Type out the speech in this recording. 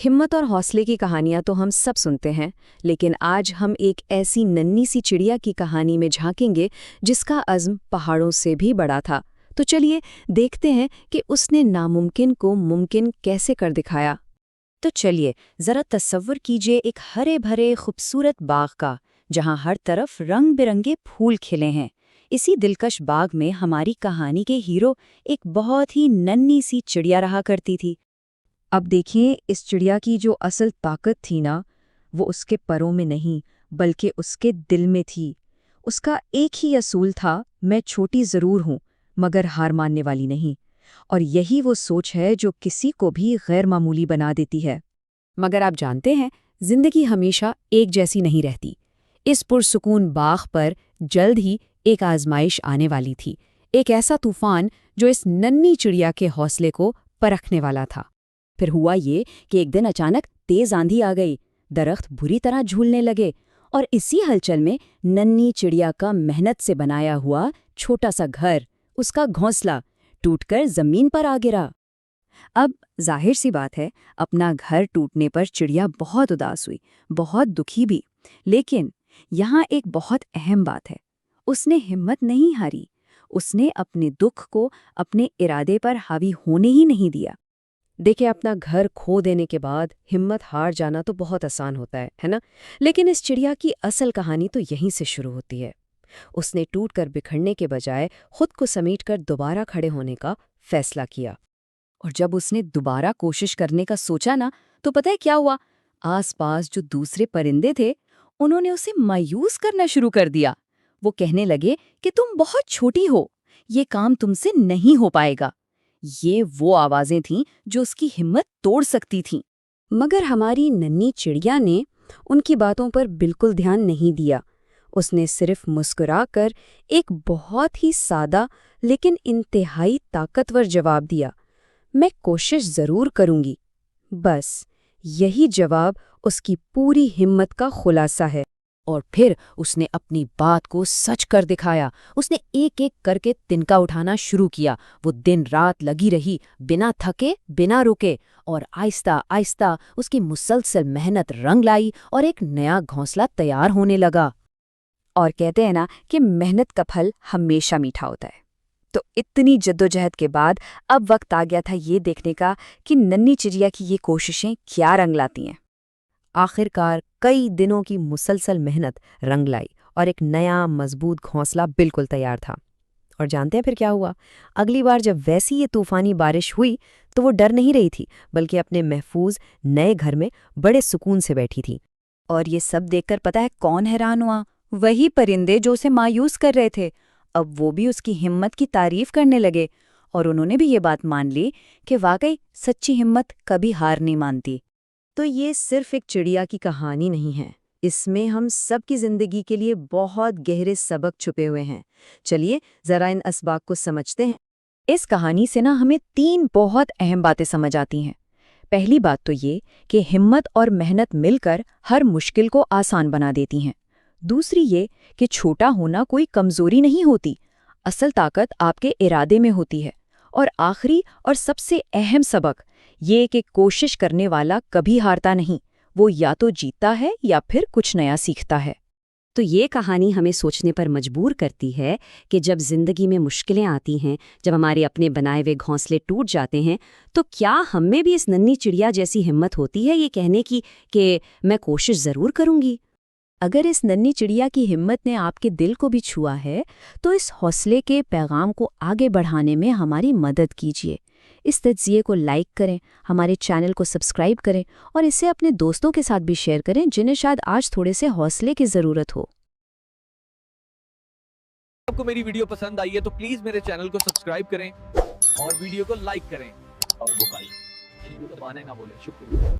हिम्मत और हौसले की कहानियां तो हम सब सुनते हैं, लेकिन आज हम एक ऐसी नन्ही सी चिड़िया की कहानी में झांकेंगे जिसका अज़्म पहाड़ों से भी बड़ा था। तो चलिए देखते हैं कि उसने नामुमकिन को मुमकिन कैसे कर दिखाया। तो चलिए जरा तस्वर कीजिए एक हरे भरे खूबसूरत बाग का, जहां हर तरफ रंग बिरंगे फूल खिले हैं। इसी दिलकश बाग में हमारी कहानी के हीरो एक बहुत ही नन्ही सी चिड़िया रहा करती थी। अब देखिए, इस चिड़िया की जो असल ताकत थी ना, वो उसके परों में नहीं बल्कि उसके दिल में थी। उसका एक ही असूल था, मैं छोटी ज़रूर हूँ मगर हार मानने वाली नहीं। और यही वो सोच है जो किसी को भी गैर मामूली बना देती है। मगर आप जानते हैं, जिंदगी हमेशा एक जैसी नहीं रहती। इस पुरसुकून बाग पर जल्द ही एक आजमाइश आने वाली थी, एक ऐसा तूफान जो इस नन्ही चिड़िया के हौसले को परखने वाला था। फिर हुआ ये कि एक दिन अचानक तेज आंधी आ गई, दरख्त बुरी तरह झूलने लगे और इसी हलचल में नन्ही चिड़िया का मेहनत से बनाया हुआ छोटा सा घर, उसका घोंसला टूटकर जमीन पर आ गिरा। अब जाहिर सी बात है, अपना घर टूटने पर चिड़िया बहुत उदास हुई, बहुत दुखी भी। लेकिन यहाँ एक बहुत अहम बात है, उसने हिम्मत नहीं हारी। उसने अपने दुख को अपने इरादे पर हावी होने ही नहीं दिया। देखिए, अपना घर खो देने के बाद हिम्मत हार जाना तो बहुत आसान होता है ना? लेकिन इस चिड़िया की असल कहानी तो यहीं से शुरू होती है। उसने टूटकर बिखरने के बजाय खुद को समेटकर दोबारा खड़े होने का फैसला किया। और जब उसने दोबारा कोशिश करने का सोचा ना, तो पता है क्या हुआ? आसपास जो दूसरे परिंदे थे, उन्होंने उसे मायूस करना शुरू कर दिया। वो कहने लगे कि तुम बहुत छोटी हो, ये काम तुमसे नहीं हो पाएगा। ये वो आवाजें थीं जो उसकी हिम्मत तोड़ सकती थीं। मगर हमारी नन्ही चिड़िया ने उनकी बातों पर बिल्कुल ध्यान नहीं दिया। उसने सिर्फ मुस्कुराकर एक बहुत ही सादा लेकिन इंतहाई ताकतवर जवाब दिया, मैं कोशिश जरूर करूंगी। बस यही जवाब उसकी पूरी हिम्मत का खुलासा है। और फिर उसने अपनी बात को सच कर दिखाया। उसने एक एक करके तिनका उठाना शुरू किया। वो दिन रात लगी रही, बिना थके बिना रुके, और आहिस्ता आहिस्ता उसकी मुसलसल मेहनत रंग लाई और एक नया घोंसला तैयार होने लगा। और कहते हैं ना कि मेहनत का फल हमेशा मीठा होता है। तो इतनी जद्दोजहद के बाद अब वक्त आ गया था ये देखने का कि नन्ही चिड़िया की ये कोशिशें क्या रंग लाती हैं। आखिरकार कई दिनों की मुसलसल मेहनत रंग लाई और एक नया मजबूत घोंसला बिल्कुल तैयार था। और जानते हैं फिर क्या हुआ? अगली बार जब वैसी ये तूफानी बारिश हुई तो वो डर नहीं रही थी, बल्कि अपने महफूज नए घर में बड़े सुकून से बैठी थी। और ये सब देखकर पता है कौन हैरान हुआ? वही परिंदे जो उसे मायूस कर रहे थे। अब वो भी उसकी हिम्मत की तारीफ करने लगे और उन्होंने भी ये बात मान ली कि वाकई सच्ची हिम्मत कभी हार नहीं मानती। तो ये सिर्फ एक चिड़िया की कहानी नहीं है, इसमें हम सब की जिंदगी के लिए बहुत गहरे सबक छुपे हुए हैं। चलिए जरा इन असबाब को समझते हैं। इस कहानी से ना हमें 3 बहुत अहम बातें समझ आती हैं। पहली बात तो ये कि हिम्मत और मेहनत मिलकर हर मुश्किल को आसान बना देती हैं। दूसरी ये कि छोटा होना कोई कमजोरी नहीं होती, असल ताकत आपके इरादे में होती है। और आखिरी और सबसे अहम सबक ये कि कोशिश करने वाला कभी हारता नहीं, वो या तो जीतता है या फिर कुछ नया सीखता है। तो ये कहानी हमें सोचने पर मजबूर करती है कि जब जिंदगी में मुश्किलें आती हैं, जब हमारे अपने बनाए हुए घोंसले टूट जाते हैं, तो क्या हम में भी इस नन्ही चिड़िया जैसी हिम्मत होती है ये कहने की कि मैं कोशिश ज़रूर करूंगी? अगर इस नन्ही चिड़िया की हिम्मत ने आपके दिल को भी छुआ है, तो इस हौसले के पैगाम को आगे बढ़ाने में हमारी मदद कीजिए। इस तज्जिए को लाइक करें, हमारे चैनल को सब्सक्राइब करें और इसे अपने दोस्तों के साथ भी शेयर करें जिन्हें शायद आज थोड़े से हौसले की ज़रूरत हो। आपको मेरी वीडियो पसंद आई है तो प्लीज मेरे चैनल को सब्सक्राइब करें और वीडियो को लाइक करें और दबाने ना भूलें। शुक्रिया।